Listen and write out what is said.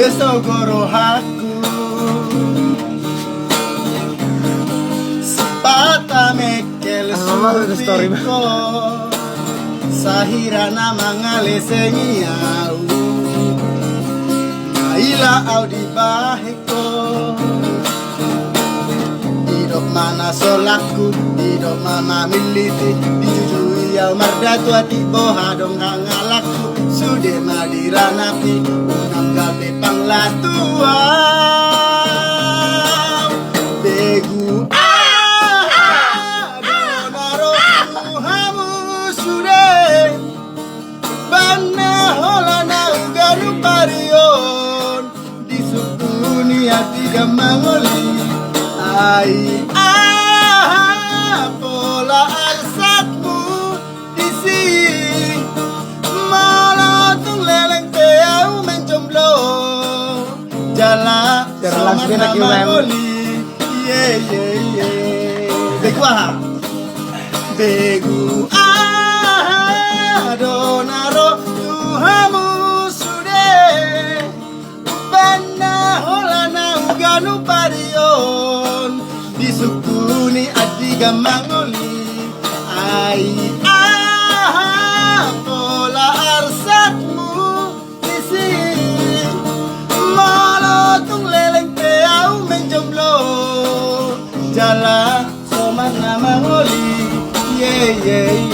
besogoro haku sepata mekel supiko sahirana mangale sengiau naila au di baheko hidup mana solaku hidup mama militi dijujui au mardatu ati boha dong ngalaku sude madira napi unang gabe panglatua begu donaro hamu sude bana holana ugaru parion disukuni hati gamangoli ai pola arsatmu disi malatung leleng teau menjomblo jala sama nama goli ye ye ye begu donaro tuhamu sude bana holana uganu parion disukuni adiga mangoli ai pola arsatmu disi malatung leleng teau menjomblo jala sama nama ngoli ye ye